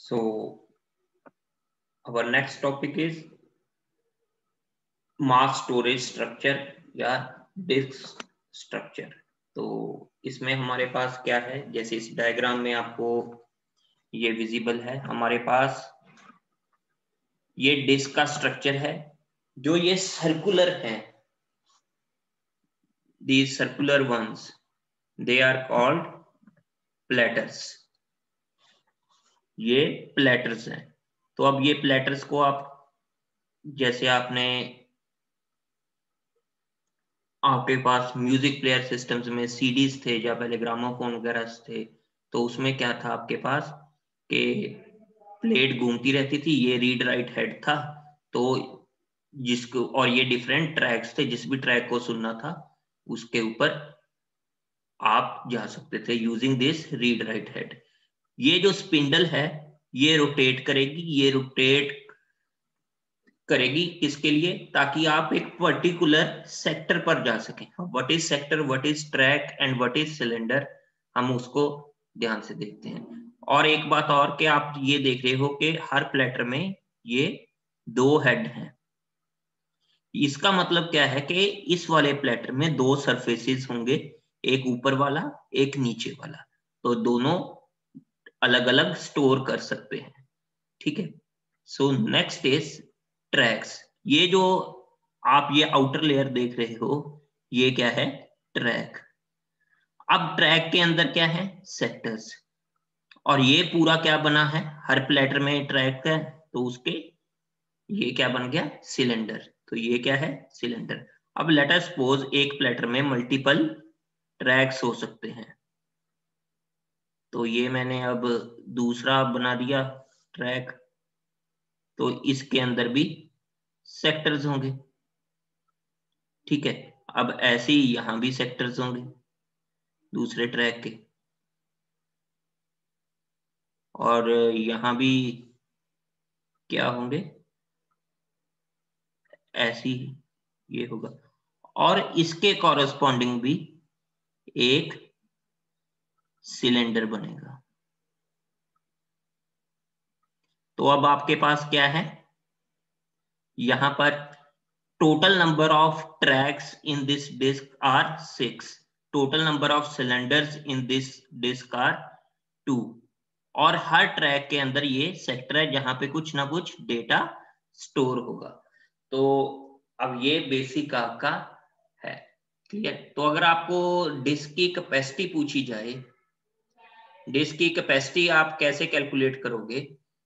So our next topic is mass storage structure या disc structure. तो इसमें हमारे पास क्या है, जैसे इस डायग्राम में आपको ये विजिबल है, हमारे पास ये डिस्क का स्ट्रक्चर है। जो ये सर्कुलर है, these circular ones, they are called platters। ये प्लेटर्स हैं। तो अब ये प्लेटर्स को आप, जैसे आपके पास म्यूजिक प्लेयर सिस्टम्स में सीडीज थे या पहले ग्रामोफोन वगैरह थे, तो उसमें क्या था आपके पास कि प्लेट घूमती रहती थी, ये रीड राइट हेड था, तो जिसको, और ये डिफरेंट ट्रैक्स थे, जिस भी ट्रैक को सुनना था उसके ऊपर आप जा सकते थे using this read write head. ये जो स्पिंडल है ये रोटेट करेगी, ये रोटेट करेगी किसके लिए, ताकि आप एक पर्टिकुलर सेक्टर पर जा सकें। What is sector, what is track and what is cylinder, हम उसको ध्यान से देखते हैं। और एक बात और कि आप ये देख रहे हो कि हर प्लेटर में ये दो हेड हैं। इसका मतलब क्या है कि इस वाले प्लेटर में दो सरफेसेस होंगे, एक ऊपर वाला एक नीचे वाला, तो दोनों अलग अलग स्टोर कर सकते हैं। ठीक है। So next is tracks. ये जो आप ये आउटर लेयर देख रहे हो, ये क्या है, ट्रैक। अब ट्रैक के अंदर क्या है, सेक्टर्स, और ये पूरा क्या बना है, हर प्लेटर में ट्रैक है, तो उसके ये क्या बन गया, सिलेंडर। तो ये क्या है, सिलेंडर। अब लेट अस सपोज एक प्लेटर में मल्टीपल ट्रैक्स हो सकते हैं, तो ये मैंने अब दूसरा बना दिया ट्रैक, तो इसके अंदर भी सेक्टर्स होंगे। ठीक है। अब ऐसे ही यहां भी सेक्टर्स होंगे दूसरे ट्रैक के, और यहां भी क्या होंगे, ऐसी ये होगा, और इसके कॉरेस्पॉन्डिंग भी एक सिलेंडर बनेगा। तो अब आपके पास क्या है, यहां पर total number of tracks in this disk are 6, total number of cylinders in this disk are 2, और हर ट्रैक के अंदर ये सेक्टर है जहां पे कुछ ना कुछ डेटा स्टोर होगा। तो अब ये बेसिक आपका है। ठीक है। तो अगर आपको डिस्क की कैपेसिटी पूछी जाए, डिस्क की कैपेसिटी आप कैसे कैलकुलेट करोगे,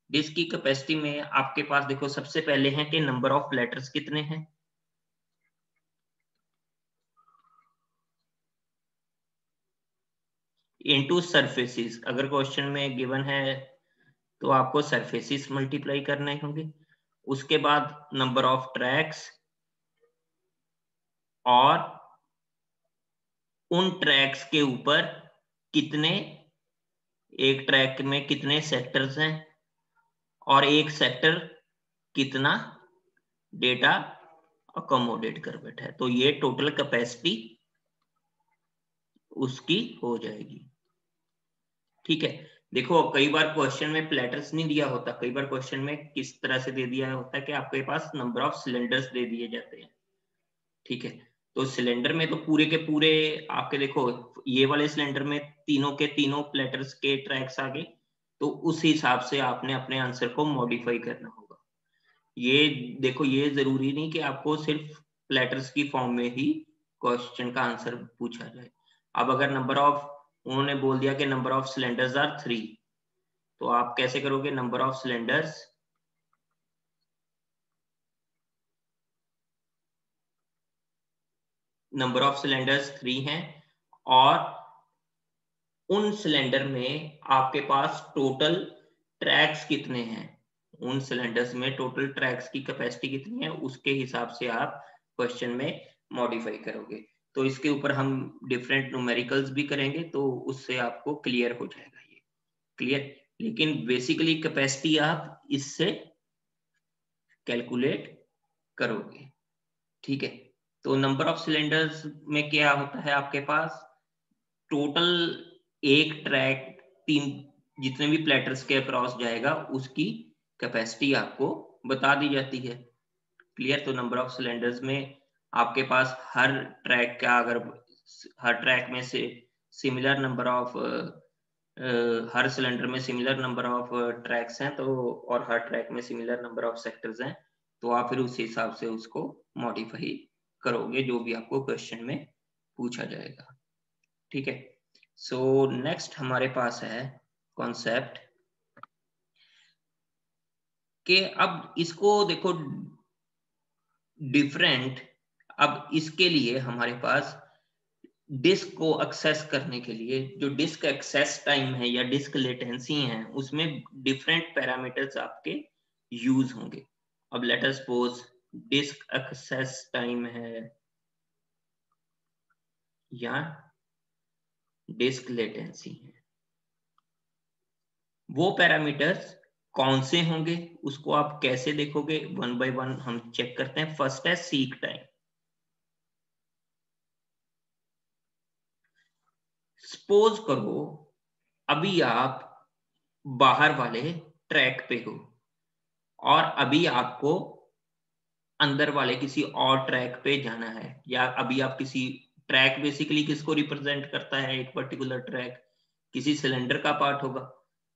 डिस्क की कैपेसिटी में आपके पास देखो, सबसे पहले है कि नंबर ऑफ लेटर्स कितने हैं, इनटू सरफेसेस। अगर क्वेश्चन में गिवन है तो आपको सरफेसेस मल्टीप्लाई करने होंगे। उसके बाद नंबर ऑफ ट्रैक्स, और उन ट्रैक्स के ऊपर कितने, एक ट्रैक में कितने सेक्टर्स हैं, और एक सेक्टर कितना डेटा अकोमोडेट कर बैठा है, तो ये टोटल कैपेसिटी उसकी हो जाएगी। ठीक है। देखो कई बार क्वेश्चन में प्लेटर्स नहीं दिया होता, कई बार क्वेश्चन में किस तरह से दे दिया होता है कि आपके पास नंबर ऑफ सिलेंडर्स दे दिए जाते हैं। ठीक है। तो सिलेंडर में तो पूरे के पूरे आपके, देखो ये वाले सिलेंडर में तीनों के तीनों प्लेटर्स के ट्रैक्स आ गए, तो उस हिसाब से आपने अपने आंसर को मॉडिफाई करना होगा। ये देखो, ये जरूरी नहीं कि आपको सिर्फ प्लेटर्स की फॉर्म में ही क्वेश्चन का आंसर पूछा जाए। अब अगर नंबर ऑफ, उन्होंने बोल दिया कि नंबर ऑफ सिलेंडर्स आर 3, तो आप कैसे करोगे, number of cylinders number of cylinders 3 हैं, और उन सिलेंडर में आपके पास टोटल ट्रैक्स कितने हैं, उन सिलेंडर्स में टोटल ट्रैक्स की कैपेसिटी कितनी है, उसके हिसाब से आप क्वेश्चन में मॉडिफाई करोगे। तो इसके ऊपर हम डिफरेंट न्यूमेरिकल्स भी करेंगे, तो उससे आपको क्लियर हो जाएगा ये, क्लियर। लेकिन बेसिकली कैपेसिटी आप इससे कैलकुलेट करोगे। ठीक है। तो नंबर ऑफ सिलेंडर्स में क्या होता है आपके पास, टोटल एक ट्रैक, तीन जितने भी प्लेटर्स के अक्रॉस जाएगा उसकी कैपेसिटी आपको बता दी जाती है। क्लियर? तो नंबर ऑफ सिलेंडर्स में आपके पास हर ट्रैक का, अगर हर ट्रैक में से similar number of her cylinder में सिमिलर नंबर ऑफ ट्रैक्स हैं, तो और हर ट्रैक में सिमिलर नंबर ऑफ सेक्टर्स हैं, तो आप फिर उस हिसाब से उसको मॉडिफाई करोगे जो भी आपको क्वेश्चन में पूछा जाएगा। ठीक है। सो नेक्स्ट हमारे पास है कॉन्सेप्ट कि अब इसको देखो डिफरेंट, अब इसके लिए हमारे पास डिस्क को एक्सेस करने के लिए जो डिस्क एक्सेस टाइम है या डिस्क लेटेंसी है, उसमें डिफरेंट पैरामीटर्स आपके यूज होंगे। अब let us suppose disk access time है या डिस्क लेटेंसी है, वो पैरामीटर्स कौन से होंगे उसको आप कैसे देखोगे, वन बाय वन हम चेक करते हैं। फर्स्ट है सीक टाइम। सपोज करो अभी आप बाहर वाले ट्रैक पे हो और अभी आपको अंदर वाले किसी और ट्रैक पे जाना है, या अभी आप किसी ट्रैक बेसिकली किसको रिप्रेजेंट करता है, एक पर्टिकुलर ट्रैक किसी सिलेंडर का पार्ट होगा।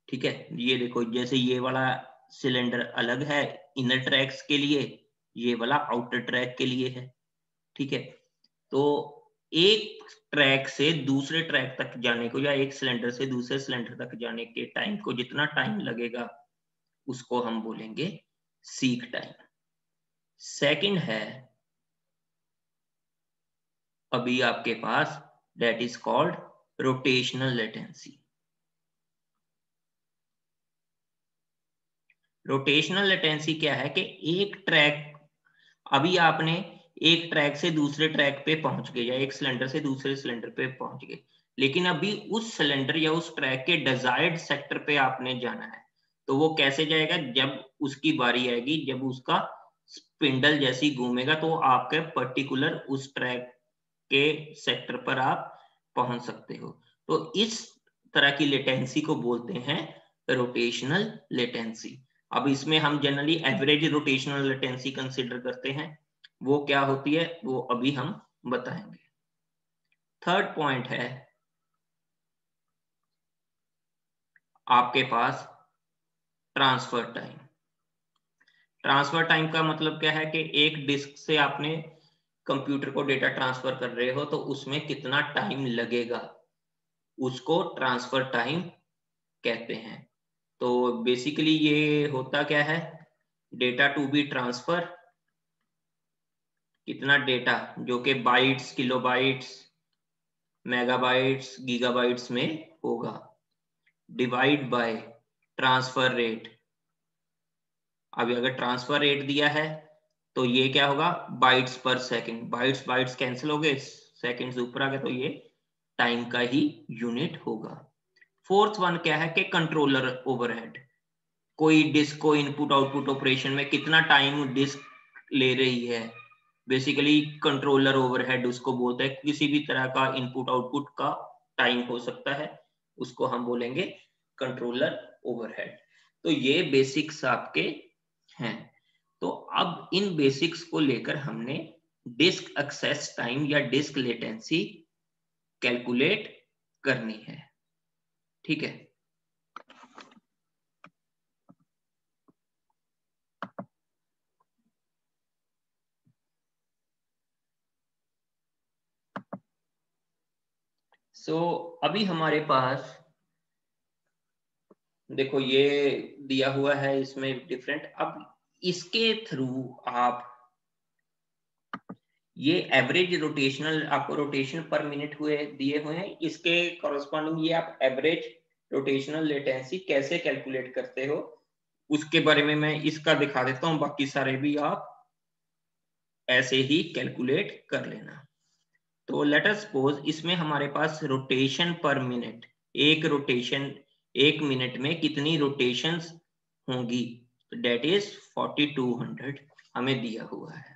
ठीक है, ये देखो जैसे ये वाला सिलेंडर अलग है इनर ट्रैक्स के लिए, ये वाला आउटर ट्रैक के लिए है। ठीक है, तो एक ट्रैक से दूसरे ट्रैक तक जाने को या एक सिलेंडर से दूसरे सिलेंडर तक जाने के टाइम को जितना टाइम लगेगा उसको हम बोलेंगे सीक टाइम। सेकंड है अभी आपके पास that is called rotational latency. Rotational latency क्या है कि एक ट्रैक, अभी आपने एक ट्रैक से दूसरे ट्रैक पे पहुंच गए या एक सिलेंडर से दूसरे सिलेंडर पे पहुंच गए, लेकिन अभी उस सिलेंडर या उस ट्रैक के डिजायर्ड सेक्टर पे आपने जाना है। तो वो कैसे जाएगा? जब उसकी बारी आएगी, जब उसका स्पिंडल जैसी घूमेगा तो आपके पर्टिकुलर उस ट्रैक के सेक्टर पर आप पहुंच सकते हो। तो इस तरह की लेटेंसी को बोलते हैं रोटेशनल लेटेंसी। अब इसमें हम generally average rotational latency consider करते हैं, वो क्या होती है वो अभी हम बताएंगे। थर्ड पॉइंट है आपके पास ट्रांसफर टाइम। ट्रांसफर टाइम का मतलब क्या है कि एक डिस्क से आपने कंप्यूटर को डेटा ट्रांसफर कर रहे हो तो उसमें कितना टाइम लगेगा, उसको ट्रांसफर टाइम कहते हैं। तो बेसिकली ये होता क्या है, डेटा टू बी ट्रांसफर, कितना डेटा जो कि बाइट्स, किलोबाइट्स, मेगाबाइट्स, गीगाबाइट्स में होगा, डिवाइड बाय ट्रांसफर रेट। अभी अगर ट्रांसफर रेट दिया है तो ये क्या होगा, बाइट्स पर सेकंड। बाइट्स बाइट्स कैंसिल हो गए, सेकंड्स ऊपर आ गए, तो ये टाइम का ही यूनिट होगा। फोर्थ वन क्या है कि कंट्रोलर ओवरहेड। कोई डिस्क को इनपुट आउटपुट ऑपरेशन में कितना टाइम डिस्क ले रही है, बेसिकली कंट्रोलर ओवरहेड उसको बोलते हैं। किसी भी तरह का इनपुट आउटपुट का टाइम हो सकता है, उसको हम बोलेंगे कंट्रोलर ओवरहेड। तो ये बेसिक्स आपके हैं। तो अब इन बेसिक्स को लेकर हमने डिस्क एक्सेस टाइम या डिस्क लेटेंसी कैलकुलेट करनी है। ठीक है, सो अभी हमारे पास देखो ये दिया हुआ है इसमें डिफरेंट। अब इसके थ्रू आप ये एवरेज रोटेशनल, आपको रोटेशन पर मिनट हुए दिए हुए हैं, इसके कॉरस्पॉन्डिंग ये आप एवरेज रोटेशनल लेटेंसी कैसे कैलकुलेट करते हो उसके बारे में मैं इसका दिखा देता हूं, बाकी सारे भी आप ऐसे ही कैलकुलेट कर लेना। तो लेट अस सपोज इसमें हमारे पास रोटेशन पर मिनट, एक रोटेशन एक मिनट में कितनी रोटेशंस होंगी, डेट इज 4200 हमें दिया हुआ है।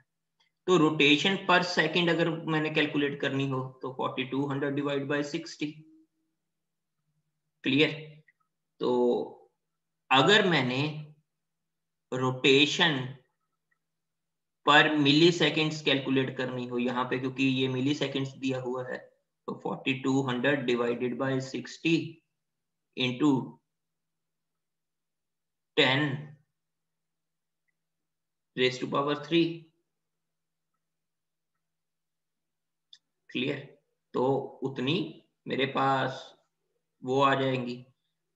तो रोटेशन पर सेकंड अगर मैंने कैलकुलेट करनी हो तो 4200 डिवाइड बाय 60। क्लियर? तो अगर मैंने रोटेशन पर मिली सेकेंड्स कैलकुलेट करनी हो यहाँ पे, क्योंकि ये मिली सेकेंड्स दिया हुआ है, तो 4200 divided by 60 into 10 raise to power 3। Clear? तो उतनी मेरे पास वो आ जाएंगी।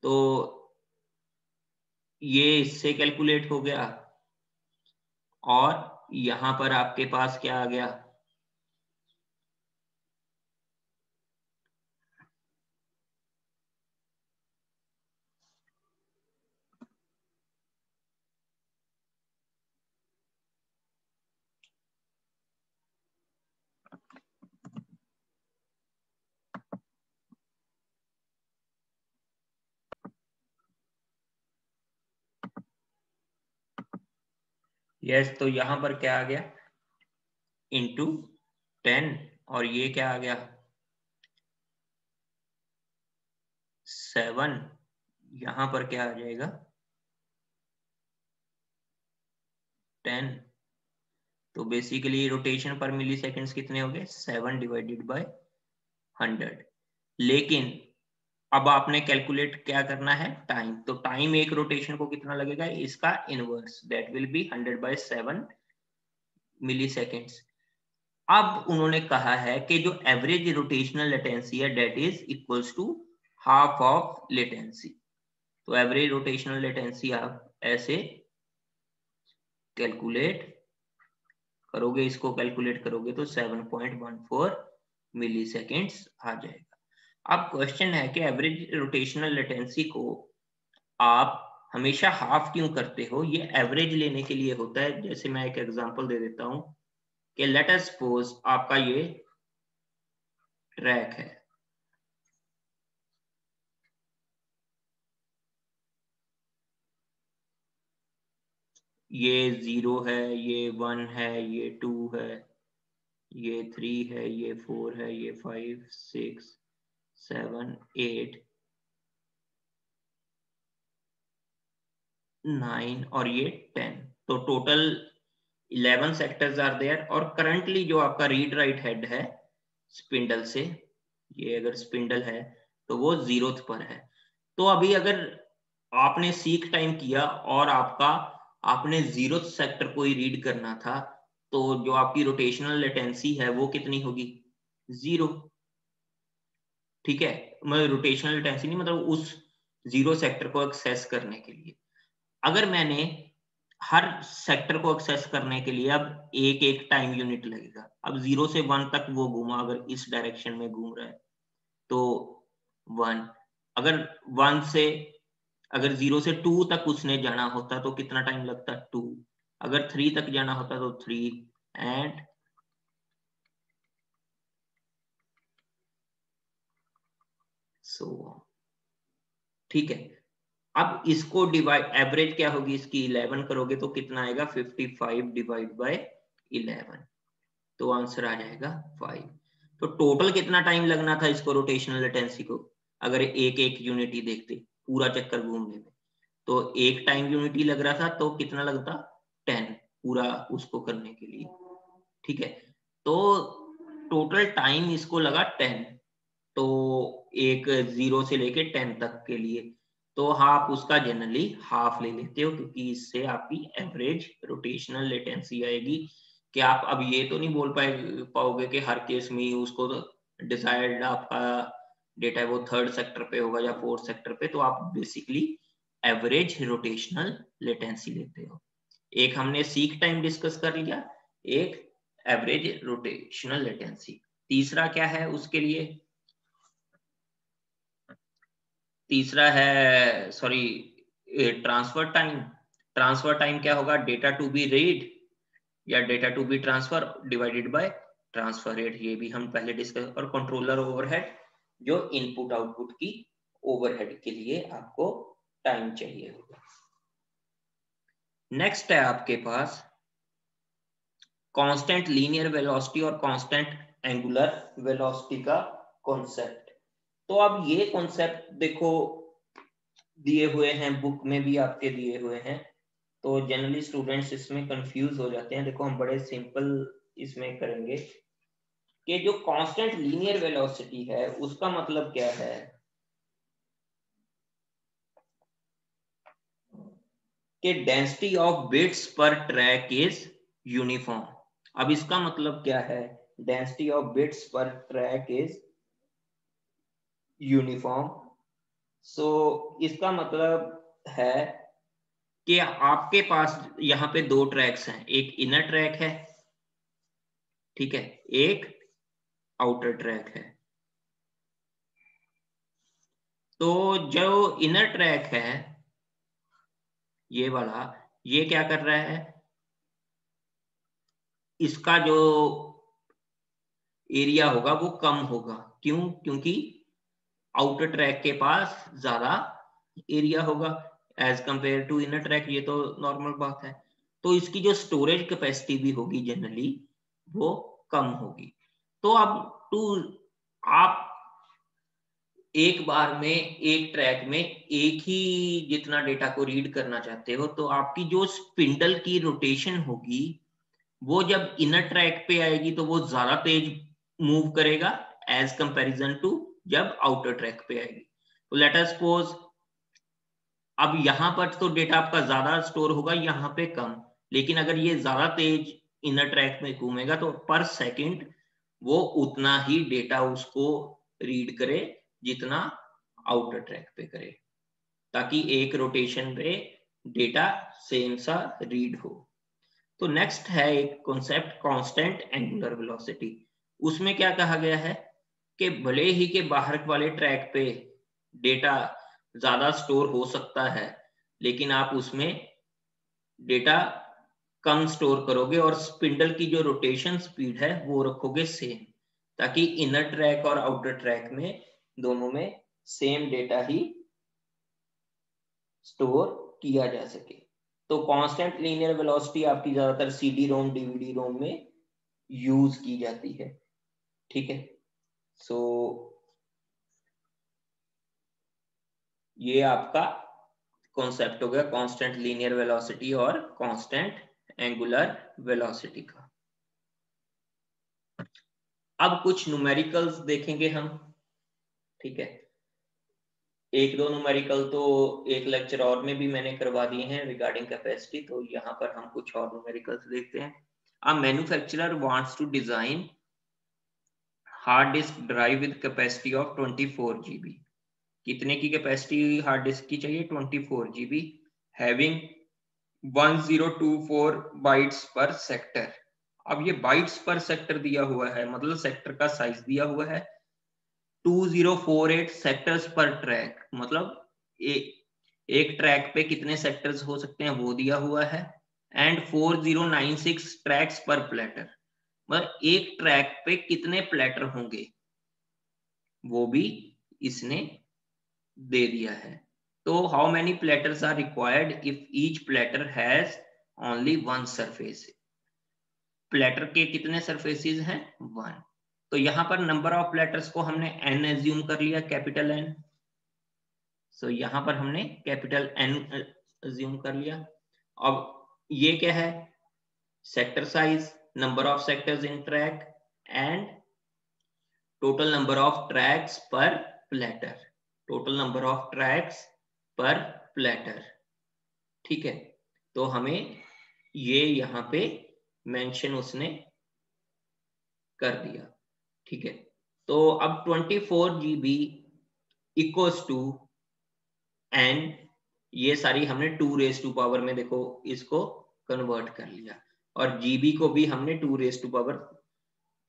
तो ये इससे कैलकुलेट हो गया, और यहां पर आपके पास क्या आ गया, यस। तो यहां पर क्या आ गया, इंटू 10, और ये क्या आ गया 7, यहां पर क्या आ जाएगा 10। तो बेसिकली रोटेशन पर मिली सेकेंड्स कितने हो गए, 7 डिवाइडेड बाय 100। लेकिन अब आपने कैलकुलेट क्या करना है, टाइम। तो टाइम एक रोटेशन को कितना लगेगा, इसका inverse, that will be 100/7 milliseconds. अब उन्होंने कहा है कि जो एवरेज रोटेशनल लेटेंसी है that is equals to half of latency. तो एवरेज रोटेशनल लेटेंसी आप ऐसे कैलकुलेट करोगे, इसको कैलकुलेट करोगे तो 7.14 मिली सेकेंड्स आ जाएगा। अब क्वेश्चन है कि एवरेज रोटेशनल लेटेंसी को आप हमेशा हाफ क्यों करते हो, ये एवरेज लेने के लिए होता है। जैसे मैं एक एग्जांपल दे देता हूं कि लेट अस सपोज आपका ये ट्रैक है, ये 0 है, ये 1 है, ये 2 है, ये 3 है, ये 4 है, ये 5 6 7 8 9 और ये 10। तो टोटल 11 सेक्टर्स आर देयर। और करंटली जो आपका रीड राइट हेड है स्पिंडल से, ये अगर स्पिंडल है तो वो 0th पर है। तो अभी अगर आपने सीक टाइम किया और आपने 0th सेक्टर को ही रीड करना था, तो जो आपकी रोटेशनल लेटेंसी है वो कितनी होगी, 0। ठीक है, मतलब रोटेशनल लेटेंसी नहीं, मतलब उस 0 सेक्टर को एक्सेस करने के लिए। अगर मैंने हर सेक्टर को एक्सेस करने के लिए अब एक एक टाइम यूनिट लगेगा। अब 0 से 1 तक वो घूमा, अगर इस डायरेक्शन में घूम रहा है तो 1। अगर 1 से अगर 0 से 2 तक उसने जाना होता तो कितना टाइम लगता, 2। अगर 3 तक जाना होता तो 3, एंड सो ऑन। ठीक है, अब इसको डिवाइड, एवरेज क्या होगी इसकी, 11 करोगे तो कितना आएगा, 55 डिवाइड बाय 11। तो आंसर आ जाएगा 5। तो टोटल कितना टाइम लगना था इसको, रोटेशनल लेटेंसी को, अगर एक एक यूनिट ही देखते पूरा चक्कर घूमने में, तो एक टाइम यूनिट ही लग रहा था, तो कितना लगता 10 पूरा उसको करने के लिए। ठीक है, तो टोटल टाइम इसको लगा 10। तो एक 0 से लेके 10 तक के लिए, तो आप उसका जनरली हाफ ले लेते हो, क्योंकि इससे आपकी एवरेज रोटेशनल लेटेंसी आएगी। कि आप अब ये तो नहीं बोल पाओगे कि हर केस में उसको तो डिजायर्ड आपका डेटा है वो 3rd सेक्टर पे होगा या 4th सेक्टर पे, तो आप बेसिकली एवरेज रोटेशनल लेटेंसी लेते हो। एक हमने सीक टाइम डिस्कस कर लिया, एक एवरेज रोटेशनल लेटेंसी। तीसरा क्या है उसके लिए, तीसरा है sorry transfer time. Transfer time क्या होगा, डेटा टू बी रीड या data to be transfer divided by transfer rate, ये भी हम पहले डिस्कस। और कंट्रोलर ओवरहेड, जो इनपुट आउटपुट की ओवरहेड के लिए आपको टाइम चाहिए होगा। नेक्स्ट है आपके पास कांस्टेंट लीनियर वेलोसिटी और कांस्टेंट एंगुलर वेलोसिटी का कॉन्सेप्ट। तो अब ये कॉन्सेप्ट देखो, दिए हुए हैं, बुक में भी आपके दिए हुए हैं, तो जनरली स्टूडेंट्स इसमें कंफ्यूज हो जाते हैं। देखो हम बड़े सिंपल इसमें करेंगे कि जो कांस्टेंट लीनियर वेलोसिटी है उसका मतलब क्या है कि डेंसिटी ऑफ बिट्स पर ट्रैक इज यूनिफॉर्म। अब इसका मतलब क्या है, डेंसिटी ऑफ बिट्स पर ट्रैक इज यूनिफॉर्म। सो इसका मतलब है कि आपके पास यहाँ पे दो ट्रैक्स हैं, एक इनर ट्रैक है, ठीक है, एक आउटर ट्रैक है। तो जो इनर ट्रैक है ये वाला, ये क्या कर रहा है, इसका जो एरिया होगा वो कम होगा। क्यों? क्योंकि आउटर ट्रैक के पास ज्यादा एरिया होगा as compare to inner track, ये तो नॉर्मल बात है। तो इसकी जो स्टोरेज कैपेसिटी भी होगी जनरली वो कम होगी। तो अब टू आप एक बार में एक ट्रैक में एक ही जितना डेटा को रीड करना चाहते हो, तो आपकी जो स्पिंडल की रोटेशन होगी वो जब इनर ट्रैक पे आएगी तो वो ज्यादा तेज मूव करेगा एज कंपैरिजन टू जब आउटर ट्रैक पे आएगी। तो लेट अस सपोज अब यहाँ पर तो डेटा आपका ज्यादा स्टोर होगा, यहाँ पे कम, लेकिन अगर ये ज्यादा तेज इनर ट्रैक में घूमेगा तो पर सेकंड वो उतना ही डेटा उसको रीड करे जितना आउटर ट्रैक पे करे, ताकि एक रोटेशन पे डेटा सेम सा रीड हो। तो नेक्स्ट है एक कॉन्सेप्ट कांस्टेंट एंगुलर वेलोसिटी। उसमें क्या कहा गया है कि भले ही के बाहर वाले ट्रैक पे डेटा ज्यादा स्टोर हो सकता है, लेकिन आप उसमें डेटा कम स्टोर करोगे और स्पिंडल की जो रोटेशन स्पीड है वो रखोगे सेम, ताकि इनर ट्रैक और आउटर ट्रैक में दोनों में सेम डेटा ही स्टोर किया जा सके। तो कांस्टेंट लीनियर वेलोसिटी आपकी ज्यादातर सीडी रोम डीवीडी रोम में यूज की जाती है, ठीक है। सो ये आपका कॉन्सेप्ट हो गया कांस्टेंट लीनियर वेलोसिटी और कांस्टेंट एंगुलर वेलोसिटी का। अब कुछ न्यूमेरिकल्स देखेंगे हम, ठीक है। एक दो न्यूमेरिकल तो एक लेक्चर और में भी मैंने करवा दिए हैं रिगार्डिंग कैपेसिटी, तो यहाँ पर हम कुछ और न्यूमेरिकल्स देखते हैं। A manufacturer wants to design hard disk drive with capacity of 24 GB। कितने की कैपेसिटी हार्ड डिस्क की चाहिए? 24 GB, हैविंग 1024 बाइट्स पर सेक्टर। अब ये बाइट्स पर सेक्टर दिया हुआ है, मतलब सेक्टर का साइज दिया हुआ है 2048 सेक्टर्स पर ट्रैक, मतलब एक ट्रैक पे कितने सेक्टर्स हो सकते हैं वो दिया हुआ है, एंड 4096 ट्रैक्स पर प्लेटर, मतलब एक ट्रैक पे कितने प्लेटर होंगे वो भी इसने दे दिया है। तो how many platters are required if each platter has only one surface. Platter के कितने सरफेसेस हैं? वन। तो यहां पर नंबर ऑफ प्लेटर्स को हमने n एज्यूम कर लिया, कैपिटल N। सो यहां पर हमने कैपिटल N एज्यूम कर लिया। अब ये क्या है? Sector size, number of sectors in track and total number of tracks per platter, total number of tracks per platter, ठीक है। तो हमें ये यहाँ पे मेंशन उसने कर दिया, ठीक है। तो अब 24 GB इक्वल्स टू n, ये सारी हमने 2 रेज टू पावर में देखो इसको कन्वर्ट कर लिया, और GB को भी हमने 2 रेज टू पावर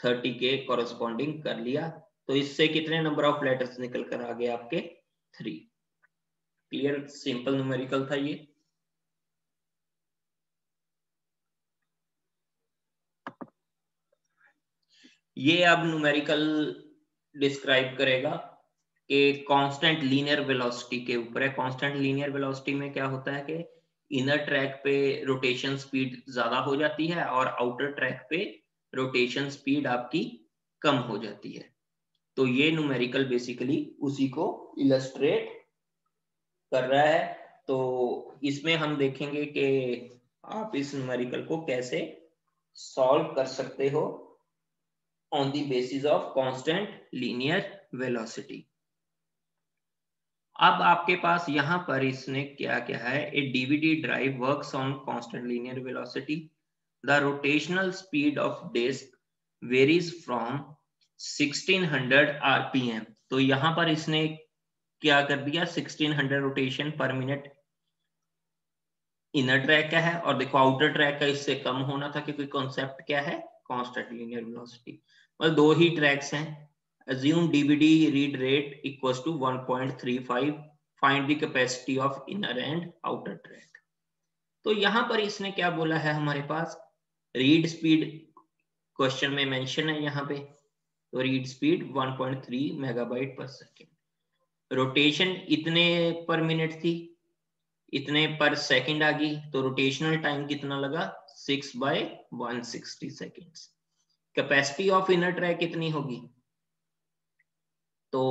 30 के कॉरेस्पॉन्डिंग कर लिया। तो इससे कितने नंबर ऑफ लेटर्स निकल कर आ गए आपके? 3। क्लियर, सिंपल न्यूमेरिकल था ये। ये अब न्यूमेरिकल डिस्क्राइब करेगा कि कांस्टेंट लीनियर वेलोसिटी के ऊपर है। कांस्टेंट लीनियर वेलोसिटी में क्या होता है कि इनर ट्रैक पे रोटेशन स्पीड ज्यादा हो जाती है और आउटर ट्रैक पे रोटेशन स्पीड आपकी कम हो जाती है। तो ये न्यूमेरिकल बेसिकली उसी को इलस्ट्रेट कर रहा है। तो इसमें हम देखेंगे कि आप इस न्यूमेरिकल को कैसे सॉल्व कर सकते हो on the basis of constant linear velocity. अब आपके पास यहां पर इसने क्या क्या है, a DVD drive works on constant linear velocity, the rotational speed of disk varies from 1600 RPM. तो यहां पर इसने क्या कर दिया, 1600 रोटेशन पर मिनट इनर ट्रैक का है, और देखो आउटर ट्रैक का इससे कम होना था, क्योंकि कॉन्सेप्ट क्या है, कांस्टेंट लीनियर वेलोसिटी। मतलब दो ही ट्रैक्स हैं। assume dvd read rate equals to 1.35, find the capacity of inner and outer track। तो यहां पर इसने क्या बोला है हमारे पास, रीड स्पीड क्वेश्चन में मेंशन है यहाँ पे, तो रीड स्पीड 1.3 मेगाबाइट पर सेकेंड, रोटेशन इतने पर मिनट थी, इतने पर सेकंड आ गई, तो रोटेशनल टाइम कितना लगा, 6/160 seconds. Capacity of inner track कितनी होगी, तो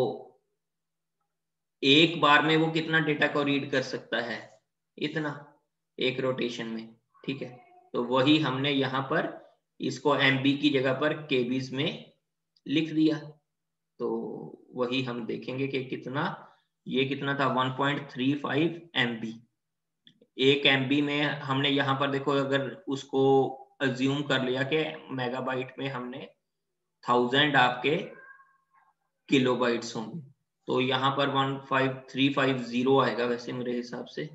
एक बार में वो कितना डेटा को रीड कर सकता है, इतना, एक रोटेशन में, ठीक है। तो वही हमने यहाँ पर इसको एमबी की जगह पर केबीज में लिख दिया। तो वही हम देखेंगे कि कितना, ये कितना था 1.35 MB। एक MB में हमने यहाँ पर देखो, अगर उसको अज्यूम कर लिया कि मेगाबाइट में हमने 1000 आपके किलोबाइट्स होंगे, तो यहाँ पर 15350 आएगा वैसे मेरे हिसाब से।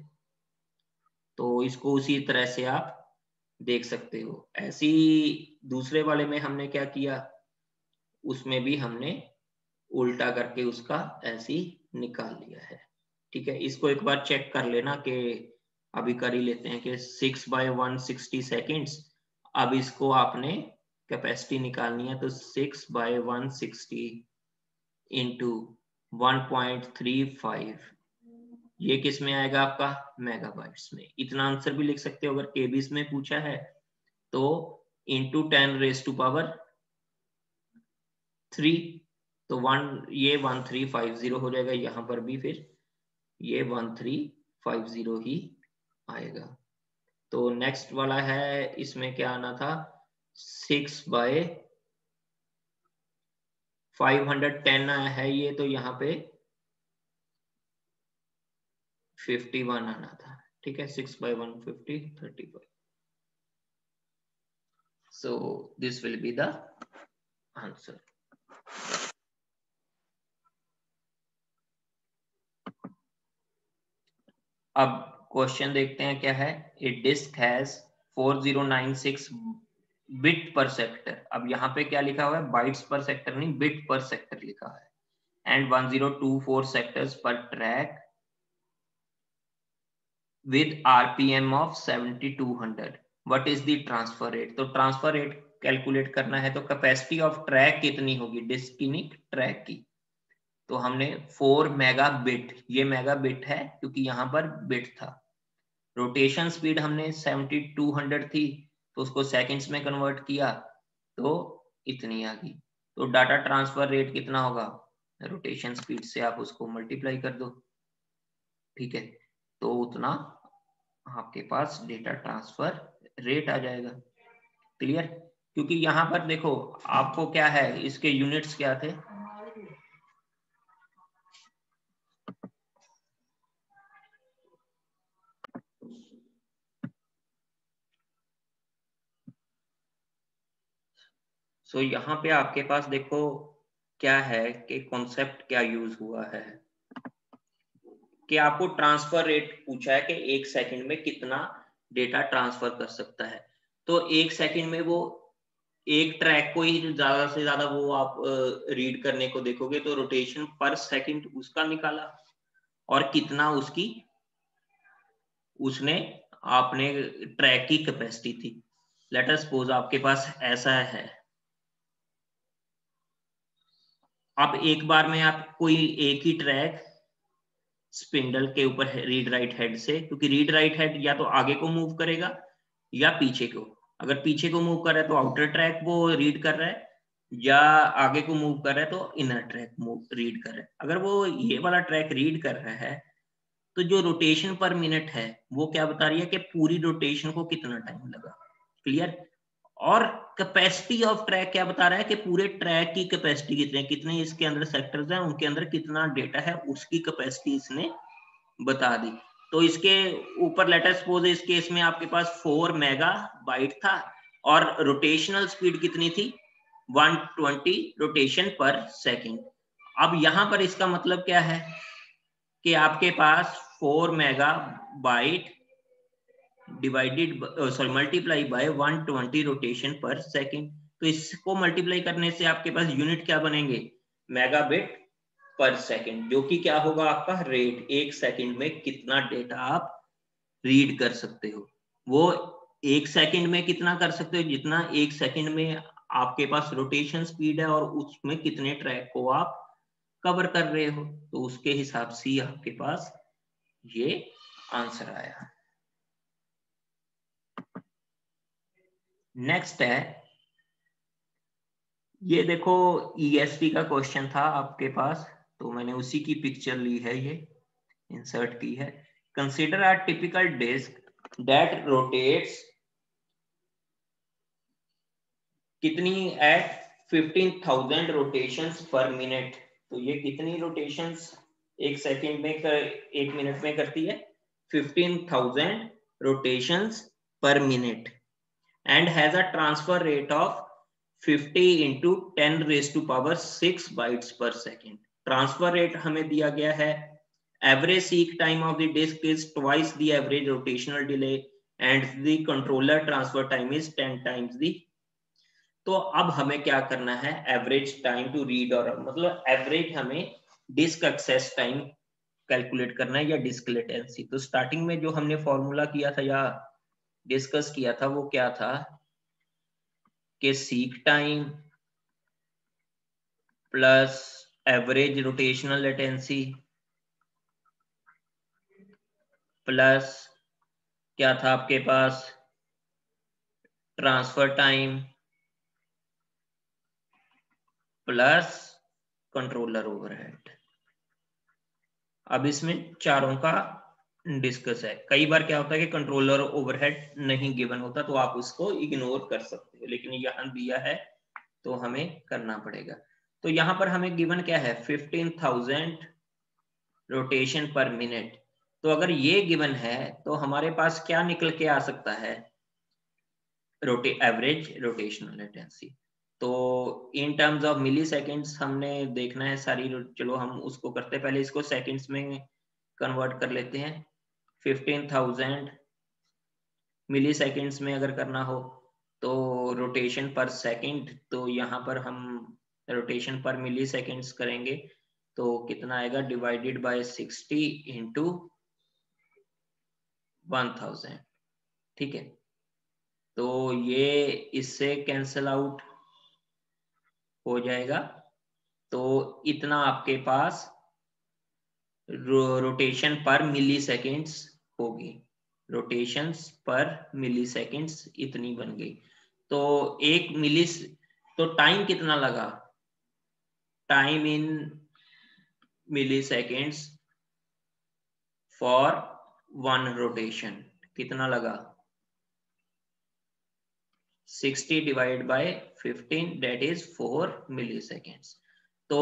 तो इसको उसी तरह से आप देख सकते हो। ऐसी दूसरे वाले में हमने क्या किया, उसमें भी हमने उल्टा करके उसका ऐसी निकाल लिया है, ठीक है। इसको एक बार चेक कर लेना कि अभी कर ही लेते हैं कि 6/160 सेकेंड्स। अब इसको आपने कैपेसिटी निकालनी है, तो 6/160 इंटू 1.35, ये किस में आएगा आपका, मेगाबाइट्स में। इतना आंसर भी लिख सकते हो अगर केबीस में पूछा है तो, इंटू 10⁻³ तो ये 1350 हो जाएगा, यहाँ पर भी फिर ये 1350 ही आएगा। तो नेक्स्ट वाला है, इसमें क्या आना था, 6/510 आया है ये, तो यहाँ पे 51 आना था, ठीक है। 6/150 35। So this will be the answer। अब क्वेश्चन देखते हैं क्या है। ए डिस्क हैज 4096 बिट पर सेक्टर। अब यहाँ पे क्या लिखा हुआ है, बाइट्स पर सेक्टर नहीं, बिट पर सेक्टर लिखा है। एंड 1024 सेक्टर्स पर track with RPM of 7200। What is the transfer rate. तो ट्रांसफर रेट कैलकुलेट करना है, तो कैपेसिटी ऑफ ट्रैक कितनी होगी, डिस्क की नहीं, ट्रैक की। तो हमने 4 मेगा बिट, ये मेगा बिट है क्योंकि यहाँ पर बिट था। रोटेशन स्पीड हमने 7200 थी, तो उसको सेकंड्स में कन्वर्ट किया तो इतनी आ गई। तो डाटा ट्रांसफर रेट कितना होगा, रोटेशन स्पीड से आप उसको मल्टीप्लाई कर दो, ठीक है। तो उतना आपके पास डेटा ट्रांसफर रेट आ जाएगा। क्लियर। क्योंकि यहाँ पर देखो आपको क्या है, इसके यूनिट्स क्या थे, सो यहाँ पे आपके पास देखो क्या है कि कॉन्सेप्ट क्या यूज हुआ है, कि आपको ट्रांसफर रेट पूछा है कि एक सेकंड में कितना डेटा ट्रांसफर कर सकता है। तो एक सेकंड में वो एक ट्रैक को ही ज्यादा से ज्यादा वो आप रीड करने को देखोगे, तो रोटेशन पर सेकंड उसका निकाला, और कितना उसकी उसने आपने ट्रैक की कैपेसिटी थी। लेट अस सपोज आपके पास ऐसा है, अब एक बार में आप कोई एक ही ट्रैक स्पिंडल के ऊपर रीड राइट हेड से, क्योंकि रीड राइट हेड या तो आगे को मूव करेगा या पीछे को। अगर पीछे को मूव कर रहा है तो आउटर ट्रैक वो रीड कर रहा है, या आगे को मूव कर रहा है तो इनर ट्रैक मूव रीड कर रहा है। अगर वो ये वाला ट्रैक रीड कर रहा है तो जो रोटेशन पर मिनट है वो क्या बता रही है कि पूरी रोटेशन को कितना टाइम लगा। क्लियर। और कैपेसिटी ऑफ ट्रैक क्या बता रहा है कि पूरे ट्रैक की कैपेसिटी कितनी है, कितने इसके अंदर सेक्टर्स हैं, उनके अंदर कितना डेटा है, उसकी कैपेसिटी इसने बता दी। तो इसके ऊपर लेट अस सपोज इस केस में आपके पास 4 मेगाबाइट था और रोटेशनल स्पीड कितनी थी 120 रोटेशन पर सेकंड। अब यहां पर इसका मतलब क्या है कि आपके पास 4 megabyte divided sorry multiply by 120 rotation पर सेकंड। तो इसको मल्टीप्लाई करने से आपके पास यूनिट क्या बनेंगे मेगाबिट पर सेकंड, जो कि क्या होगा आपका रेट, एक सेकंड में कितना डेटा आप रीड कर सकते हो। वो एक सेकंड में कितना कर सकते हो जितना एक सेकंड में आपके पास रोटेशन स्पीड है और उसमें कितने ट्रैक को आप कवर कर रहे हो, तो उसके हिसाब से आपके पास ये आंसर आया। नेक्स्ट है, ये देखो EST का क्वेश्चन था आपके पास, तो मैंने उसी की पिक्चर ली है, ये इंसर्ट की है। Consider a typical disk that rotates कितनी एट 15,000 रोटेशंस पर मिनट। तो ये कितनी रोटेशंस एक सेकंड में एक मिनट में करती है 15,000 rotations per minute and has a transfer rate of 50 into 10 raised to power 6 bytes per second. Transfer rate हमें दिया गया है average seek time of the disk is twice the average rotational delay and the controller transfer time is 10 times the। तो अब हमें क्या करना है एवरेज टाइम टू रीड और मतलब एवरेज हमें डिस्क एक्सेस टाइम कैलकुलेट करना है या डिस्क लेटेंसी। तो स्टार्टिंग में जो हमने फॉर्मूला किया था या डिस्कस किया था वो क्या था कि seek time plus average rotational latency plus क्या था आपके पास transfer time plus controller overhead. अब इसमें चारों का डिस्कस है। कई बार क्या होता है कि कंट्रोलर ओवरहेड नहीं गिवन होता तो आप उसको इग्नोर कर सकते हो, लेकिन यहाँ दिया है तो हमें करना पड़ेगा। तो यहाँ पर हमें गिवन क्या है 15,000 रोटेशन पर मिनट। तो अगर ये गिवन है तो हमारे पास क्या निकल के आ सकता है एवरेज रोटेशनल लेटेंसी। तो in terms of milliseconds हमने देखना है सारी, चलो हम उसको करते हैं, पहले इसको सेकेंड्स में कन्वर्ट कर लेते हैं। 15,000 मिली सेकेंड्स में अगर करना हो तो रोटेशन पर सेकंड, तो यहाँ पर हम रोटेशन पर मिली सेकेंड्स करेंगे तो कितना आएगा डिवाइडेड बाय 60 इंटू 1000। ठीक है, तो ये इससे कैंसल आउट हो जाएगा। तो इतना आपके पास रोटेशन पर मिली सेकेंड्स होगी, रोटेशंस पर मिली सेकेंड्स इतनी बन गई। तो एक मिली, तो टाइम कितना लगा, time in milliseconds for one rotation कितना लगा 60 divide by 15 that is 4 milliseconds. तो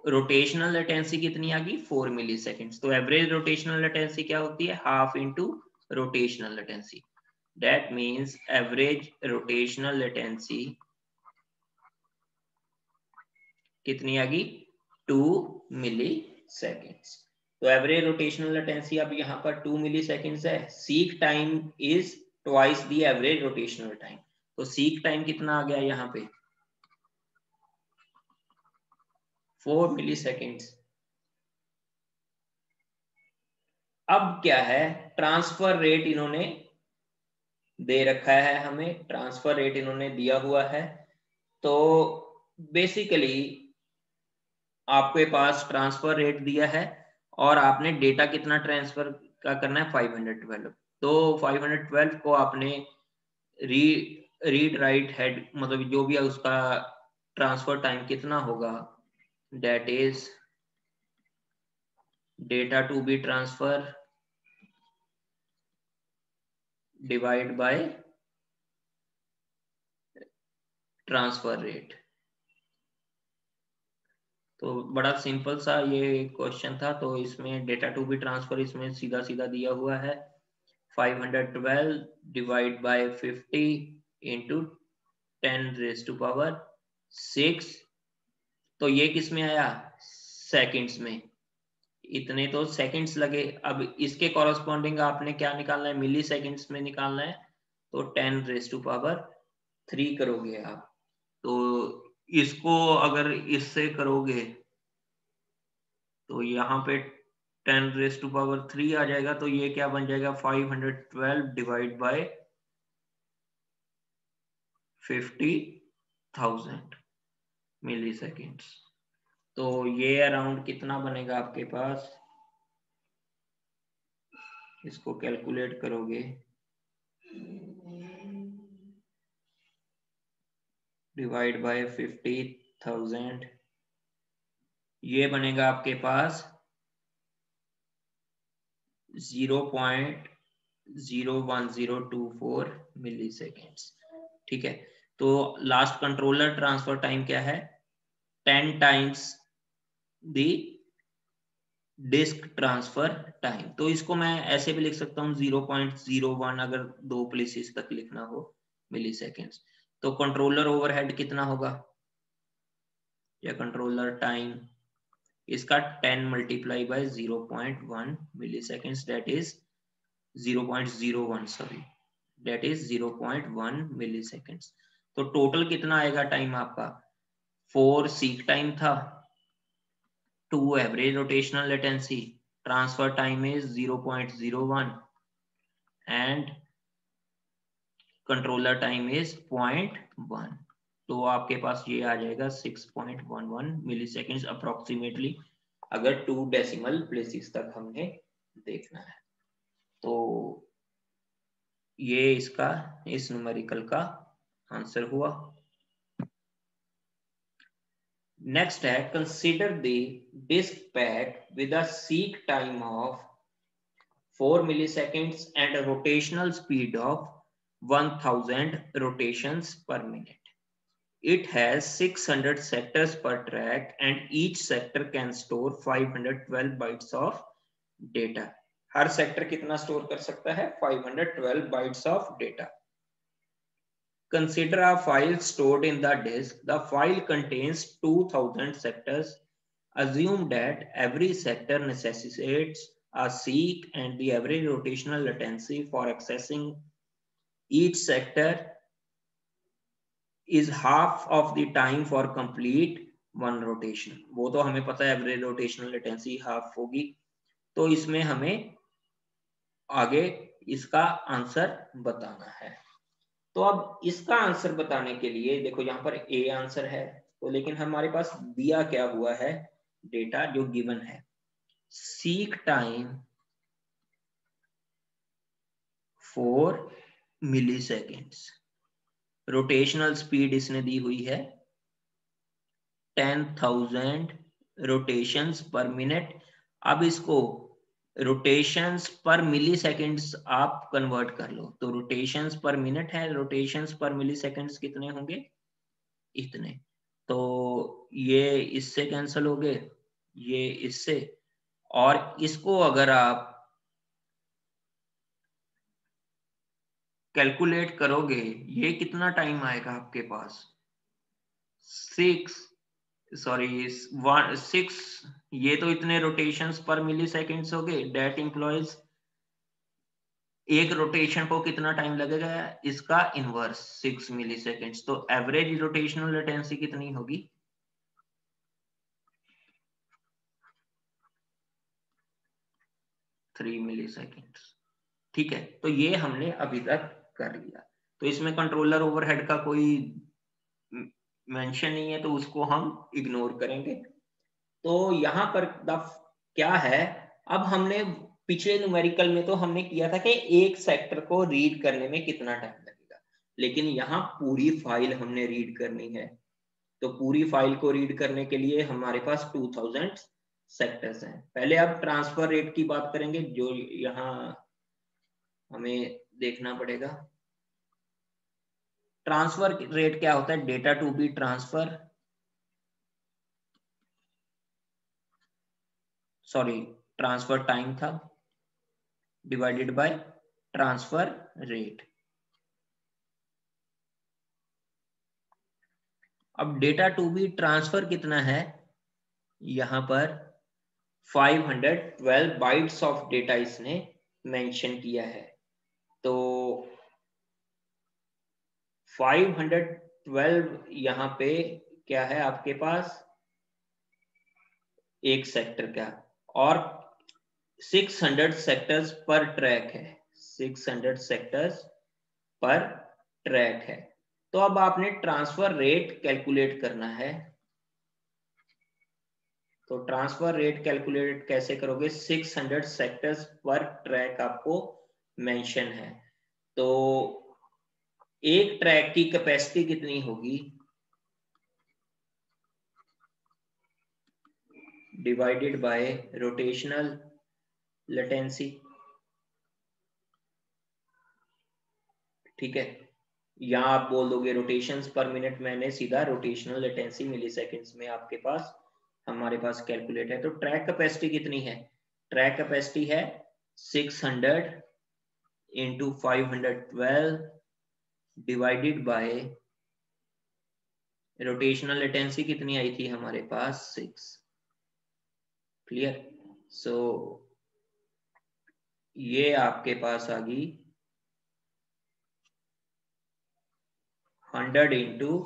रोटेशनल लेटेंसी कितनी आ गई 4 मिली सेकेंड्स। तो एवरेज रोटेशनल लेटेंसी क्या होती है half into rotational latency, that means average rotational latency कितनी आ गई 2 मिली सेकेंड्स। तो एवरेज रोटेशनल लेटेंसी अब यहाँ पर 2 मिली सेकेंड्स है। Seek time is twice the average rotational time. तो सीक टाइम कितना आ गया यहाँ पे 4 मिली सेकेंड्स। अब क्या है ट्रांसफर रेट इन्होंने दे रखा है, हमें ट्रांसफर रेट इन्होंने दिया हुआ है। तो बेसिकली आपके पास ट्रांसफर रेट दिया है और आपने डेटा कितना ट्रांसफर का करना है 512। तो 512 को आपने रीड राइट हेड मतलब जो भी है उसका ट्रांसफर टाइम कितना होगा that is data to be transfer divide by transfer rate. तो बड़ा सिंपल सा ये क्वेश्चन था। तो इसमें डेटा टू बी ट्रांसफर इसमें सीधा सीधा दिया हुआ है 512 डिवाइड बाय 50 इंटू 10⁻⁶। तो ये किस में आया? सेकंड्स में। इतने तो सेकंड्स लगे। अब इसके कॉरस्पॉन्डिंग आपने क्या निकालना है? मिली सेकंड्स में निकालना है। तो 10⁻³ करोगे आप। तो इसको अगर इससे करोगे तो यहाँ पे 10⁻³ आ जाएगा। तो ये क्या बन जाएगा? 512 डिवाइड बाय 50,000 मिली सेकेंड्स। तो ये अराउंड कितना बनेगा आपके पास? इसको कैलकुलेट करोगे डिवाइड बाय 50,000, ये बनेगा आपके पास 0.01024 मिली सेकेंड्स। ठीक है। तो लास्ट कंट्रोलर ट्रांसफर टाइम क्या है? 10 times the disk transfer time. तो इसको मैं ऐसे भी लिख सकता हूँ 0.01, अगर दो प्लेसेस तक लिखना हो, मिली सेकेंड्स। तो कंट्रोलर ओवरहेड कितना होगा या कंट्रोलर टाइम? इसका 10 multiply by 0.1 milliseconds, that is 0.01, sorry, that is 0.1 milliseconds. तो टोटल कितना आएगा टाइम आपका? 4 सीक टाइम था, 2 average rotational latency, transfer time is 0.01 and controller time is 0.1। तो आपके पास ये आ जाएगा 6.11 मिली सेकेंड्स अप्रोक्सीमेटली, अगर 2 डेसिमल प्लेसेस तक हमने देखना है। तो ये इसका इस न्यूमेरिकल का आंसर हुआ। नेक्स्ट है, consider the disk pack with a seek time of 4 milliseconds and a rotational speed of 1000 rotations per minute. It has 600 sectors per track and each sector can store 512 bytes of data. Her sector कितना store कर सकता है? 512 bytes of data. Consider a file stored in the disk. The file contains 2000 sectors. Assume that every sector necessitates a seek and the average rotational latency for accessing each sector is half of the time for complete one rotation. वो तो हमें पता है average rotational latency half होगी। तो इसमें हमें आगे इसका आंसर बताना है। तो अब इसका आंसर बताने के लिए देखो यहाँ पर ए आंसर है, तो लेकिन हमारे पास दिया क्या हुआ है? डेटा जो गिवन है, सीक टाइम 4 मिली सेकेंड्स, रोटेशनल स्पीड इसने दी हुई है 10,000 रोटेशंस पर मिनट। अब इसको रोटेशंस पर मिली सेकेंड्स आप कन्वर्ट कर लो, तो रोटेशंस पर मिनट है, रोटेशंस पर मिली सेकेंड्स कितने होंगे? इतने। तो ये इससे कैंसिल हो गए, ये इससे, और इसको अगर आप कैलकुलेट करोगे ये कितना टाइम आएगा आपके पास? 6, ये तो इतने रोटेशंस पर मिली सेकेंड्स हो गए। डेट इंप्लॉइज एक रोटेशन को कितना टाइम लगेगा? इसका इनवर्स 6 मिली सेकेंड्स। तो एवरेज रोटेशनल लेटेंसी कितनी होगी? 3 मिली सेकेंड्स। ठीक है। तो ये हमने अभी तक कर लिया। तो इसमें कंट्रोलर ओवरहेड का कोई मेंशन नहीं है, तो उसको हम इग्नोर करेंगे। तो यहाँ पर क्या है, अब हमने पिछले न्यूमेरिकल में तो हमने किया था कि एक सेक्टर को रीड करने में कितना टाइम लगेगा, लेकिन यहाँ पूरी फाइल हमने रीड करनी है। तो पूरी फाइल को रीड करने के लिए हमारे पास 2000 सेक्टर्स हैं। पहले अब ट्रांसफर रेट की बात करेंगे, जो यहाँ हमें देखना पड़ेगा। ट्रांसफर रेट क्या होता है? Data to be transfer, sorry transfer time था, डिवाइडेड बाय ट्रांसफर रेट। अब डेटा टू बी ट्रांसफर कितना है? यहां पर 512 बाइट्स ऑफ डेटा इसने मेंशन किया है। तो 512 यहाँ पे क्या है आपके पास? एक सेक्टर का, और 600 सेक्टर्स पर ट्रैक है, 600 सेक्टर्स पर ट्रैक है। तो अब आपने ट्रांसफर रेट कैलकुलेट करना है। तो ट्रांसफर रेट कैलकुलेट कैसे करोगे? 600 सेक्टर्स पर ट्रैक आपको मेंशन है। तो एक ट्रैक की कैपेसिटी कितनी होगी? Divided by rotational latency. ठीक है, यहाँ आप बोल दोगे रोटेशंस पर मिनट, मैंने सीधा रोटेशनल लेटेंसी मिली सेकेंड्स में आपके पास हमारे पास कैलकुलेट है। तो ट्रैक कैपेसिटी कितनी है? ट्रैक कैपेसिटी है 600 into 512 divided by rotational latency कितनी आई थी हमारे पास? 6। क्लियर? सो ये आपके पास आ गई 100 इंटू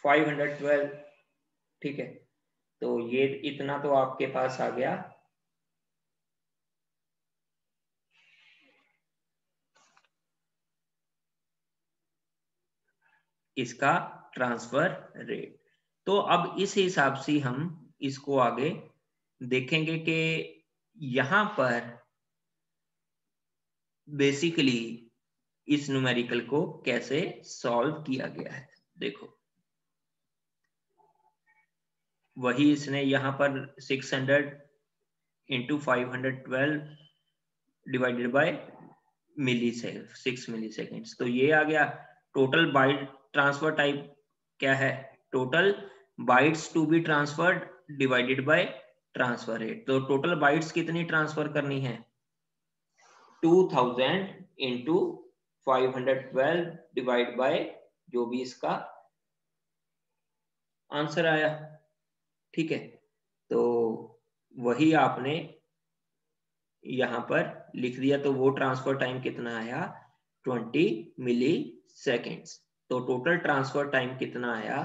512। ठीक है, तो ये इतना तो आपके पास आ गया। इसका ट्रांसफर रेट। तो अब इस हिसाब से हम इसको आगे देखेंगे कि यहां पर बेसिकली इस न्यूमेरिकल को कैसे सॉल्व किया गया है। देखो, वही इसने यहां पर 600 इंटू 512 डिवाइडेड बाय मिली से 6 मिली सेकेंड्स। तो ये आ गया टोटल बाइट ट्रांसफर टाइप क्या है? Total bytes to be transferred divided by transfer rate. तो टोटल बाइट्स कितनी ट्रांसफर करनी है? 2000 इंटू 512 डिवाइड बाय जो भी इसका आंसर आया। ठीक है, तो वही आपने यहां पर लिख दिया। तो वो ट्रांसफर टाइम कितना आया? 20 मिली सेकेंड्स। तो टोटल ट्रांसफर टाइम कितना आया?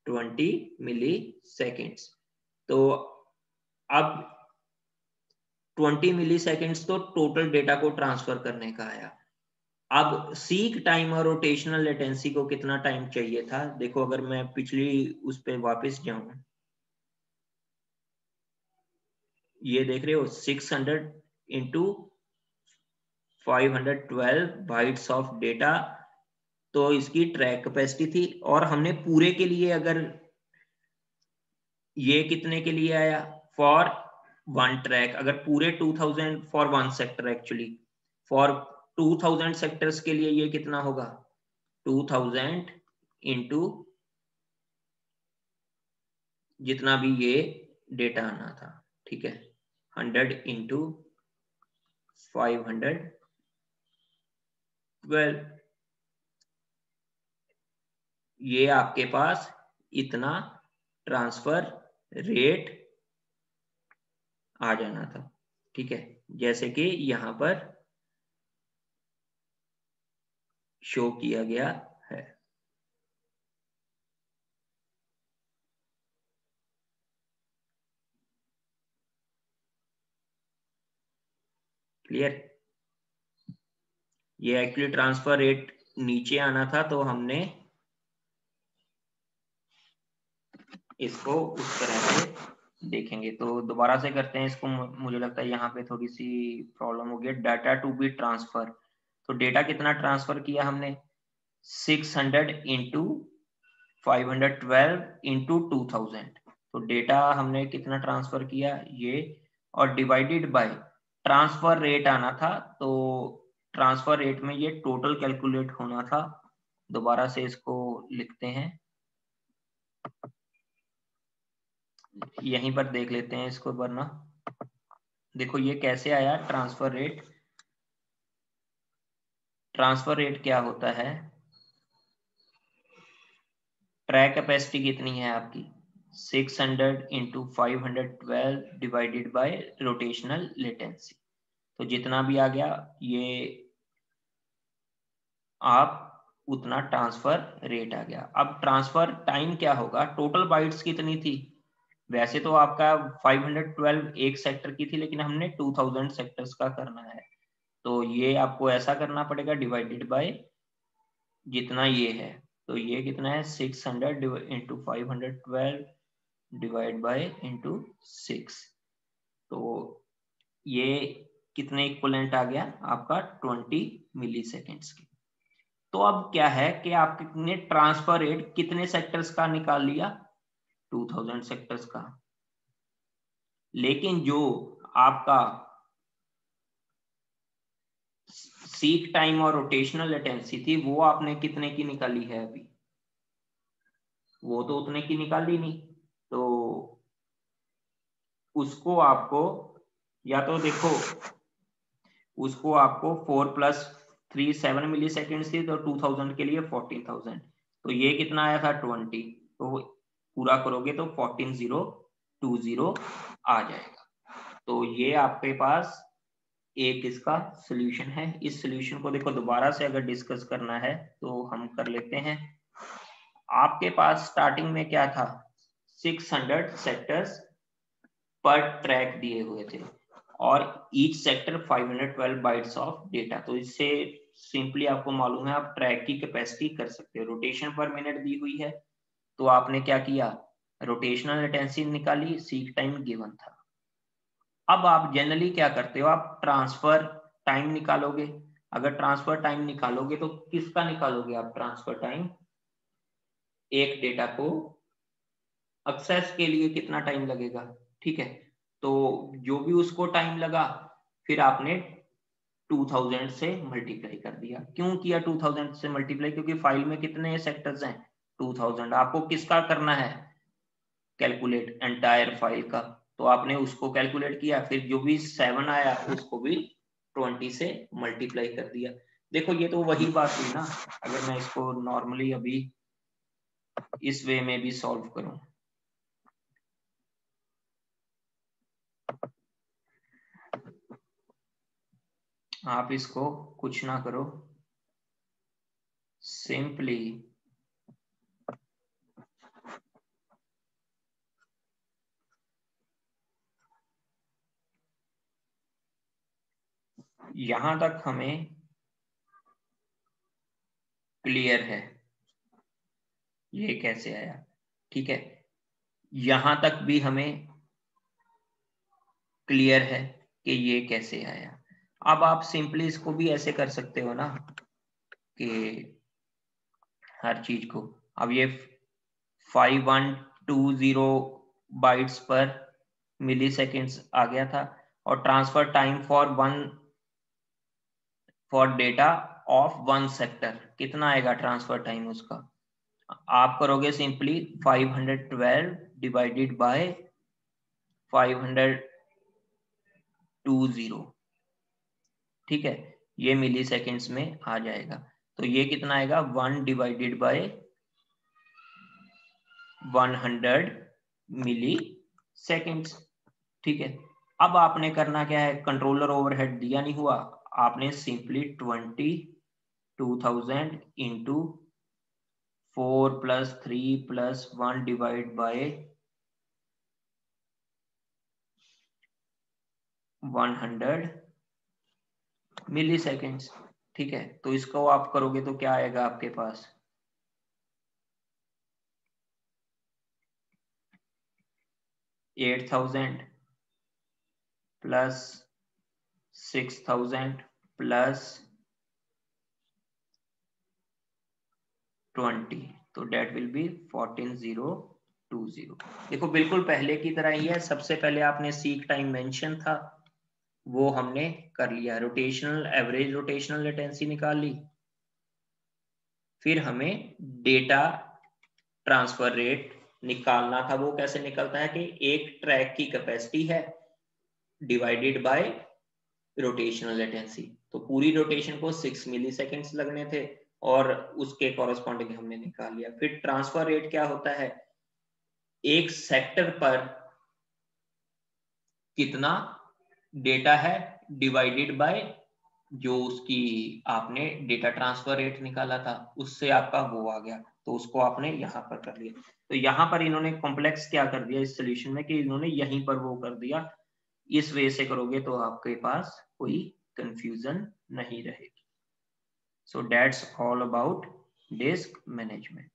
20 मिली सेकेंड्स। तो अब 20 मिली सेकेंड्स तो टोटल डेटा को ट्रांसफर करने का आया। अब सीक टाइम और रोटेशनल लेटेंसी को कितना टाइम चाहिए था? देखो, अगर मैं पिछली उस पर वापस जाऊं, ये देख रहे हो 600 इंटू 512 बाइट्स ऑफ डेटा, तो इसकी ट्रैक कैपेसिटी थी। और हमने पूरे के लिए, अगर ये कितने के लिए आया? For one track. अगर पूरे 2000 for one sector, actually for 2000 sectors के लिए ये कितना होगा? 2000 इंटू जितना भी ये डेटा आना था। ठीक है, 100 इंटू 512, ये आपके पास इतना ट्रांसफर रेट आ जाना था। ठीक है, जैसे कि यहां पर शो किया गया है। क्लियर? ये एक्चुअली ट्रांसफर रेट नीचे आना था, तो हमने इसको उस तरह से देखेंगे। तो दोबारा से करते हैं इसको। मुझे लगता है यहाँ पे थोड़ी सी प्रॉब्लम हो गई। डाटा टू बी ट्रांसफर, तो डेटा कितना ट्रांसफर किया हमने? 600 इंटू 512 इंटू 2000। तो डेटा हमने कितना ट्रांसफर किया? ये, और डिवाइडेड बाय ट्रांसफर रेट आना था, तो ट्रांसफर रेट में ये टोटल कैलकुलेट होना था। दोबारा से इसको लिखते हैं, यहीं पर देख लेते हैं इसको, वरना देखो ये कैसे आया ट्रांसफर रेट। ट्रांसफर रेट क्या होता है, ट्रैक कैपेसिटी कितनी है आपकी 600 into 512 divided by rotational latency, तो जितना भी आ गया ये आप उतना ट्रांसफर रेट आ गया। अब ट्रांसफर टाइम क्या होगा, टोटल बाइट्स कितनी थी, वैसे तो आपका 512 एक सेक्टर की थी, लेकिन हमने 2000 सेक्टर्स का करना है, तो ये आपको ऐसा करना पड़ेगा डिवाइडेड बाय जितना ये है, तो ये कितना है 600 इंटू 512 डिवाइड बाय इंटू 6, तो ये कितने इक्वलेंट आ गया आपका 20 मिली सेकेंड्स की। तो अब क्या है कि आपने ट्रांसफर रेट कितने सेक्टर्स का निकाल लिया 2000 सेक्टर्स का, लेकिन जो आपका सीक टाइम और रोटेशनल लेटेंसी थी वो आपने कितने की निकाली है, अभी वो तो उतने की निकाली नहीं, तो उसको आपको या तो देखो उसको आपको 4 + 3 7 मिली सेकेंड थी, तो 2000 के लिए 14000, तो ये कितना आया था 20, तो पूरा करोगे तो 14020 आ जाएगा। तो ये आपके पास एक इसका सोल्यूशन है। इस सोल्यूशन को देखो दोबारा से अगर डिस्कस करना है तो हम कर लेते हैं। आपके पास स्टार्टिंग में क्या था 600 सेक्टर्स पर ट्रैक दिए हुए थे और each sector 512 bytes of data, तो इससे सिंपली आपको मालूम है आप ट्रैक की कैपेसिटी कर सकते हो। रोटेशन पर मिनट दी हुई है, तो आपने क्या किया रोटेशनल लेटेंसी निकाली, सीक टाइम गिवन था। अब आप जनरली क्या करते हो, आप ट्रांसफर टाइम निकालोगे। अगर ट्रांसफर टाइम निकालोगे तो किसका निकालोगे आप ट्रांसफर टाइम, एक डेटा को एक्सेस के लिए कितना टाइम लगेगा, ठीक है, तो जो भी उसको टाइम लगा फिर आपने 2000 से मल्टीप्लाई कर दिया। क्यों किया 2000 से मल्टीप्लाई, क्योंकि फाइल में कितने सेक्टर्स हैं 2000, आपको किसका करना है कैलकुलेट एंटायर फाइल का, तो आपने उसको कैलकुलेट किया, फिर जो भी 7 आया उसको भी 20 से मल्टीप्लाई कर दिया। देखो ये तो वही बात हुई ना, अगर मैं इसको नॉर्मली अभी इस वे में भी सॉल्व करूं, आप इसको कुछ ना करो, सिंपली यहां तक हमें क्लियर है ये कैसे आया, ठीक है, यहां तक भी हमें क्लियर है कि ये कैसे आया। अब आप सिंपली इसको भी ऐसे कर सकते हो ना कि हर चीज को, अब ये 5120 बाइट्स पर मिली सेकेंड्स आ गया था, और transfer time for data of 1 sector कितना आएगा ट्रांसफर टाइम उसका, आप करोगे सिंपली 512 डिवाइडेड बाय 520, ठीक है, ये मिली सेकेंड्स में आ जाएगा, तो ये कितना आएगा 1 डिवाइडेड बाय 100 मिली सेकेंड्स, ठीक है। अब आपने करना क्या है, कंट्रोलर ओवरहेड दिया नहीं हुआ, आपने simply 2000 into 4 + 3 + 1 divide by 100 milliseconds, ठीक है, तो इसको आप करोगे तो क्या आएगा आपके पास 8000 + 6000 + 20, तो डेट विल बी 14020। देखो बिल्कुल पहले की तरह ही है, सबसे पहले आपने सीक टाइम मेंशन था, वो हमने कर लिया। रोटेशनल एवरेज रोटेशनल लेटेंसी निकाल ली। फिर हमें डेटा ट्रांसफर रेट निकालना था। वो कैसे निकलता है कि एक ट्रैक की कैपेसिटी है डिवाइडेड बाय रोटेशनल लेटेंसी। तो पूरी रोटेशन को 6 मिली सेकेंड्स लगने थे और उसके कॉरेस्पॉन्डिंग हमने निकाल लिया। फिर ट्रांसफर रेट क्या होता है, एक सेक्टर पर कितना डेटा है डिवाइडेड बाय जो उसकी आपने डेटा ट्रांसफर रेट निकाला था, उससे आपका वो आ गया, तो उसको आपने यहाँ पर कर लिया। तो यहाँ पर इन्होंने कॉम्प्लेक्स क्या कर दिया इस सोल्यूशन में कि इन्होंने यहीं पर वो कर दिया। इस वे से करोगे तो आपके पास कोई कंफ्यूजन नहीं रहेगी। So that's all about disc management.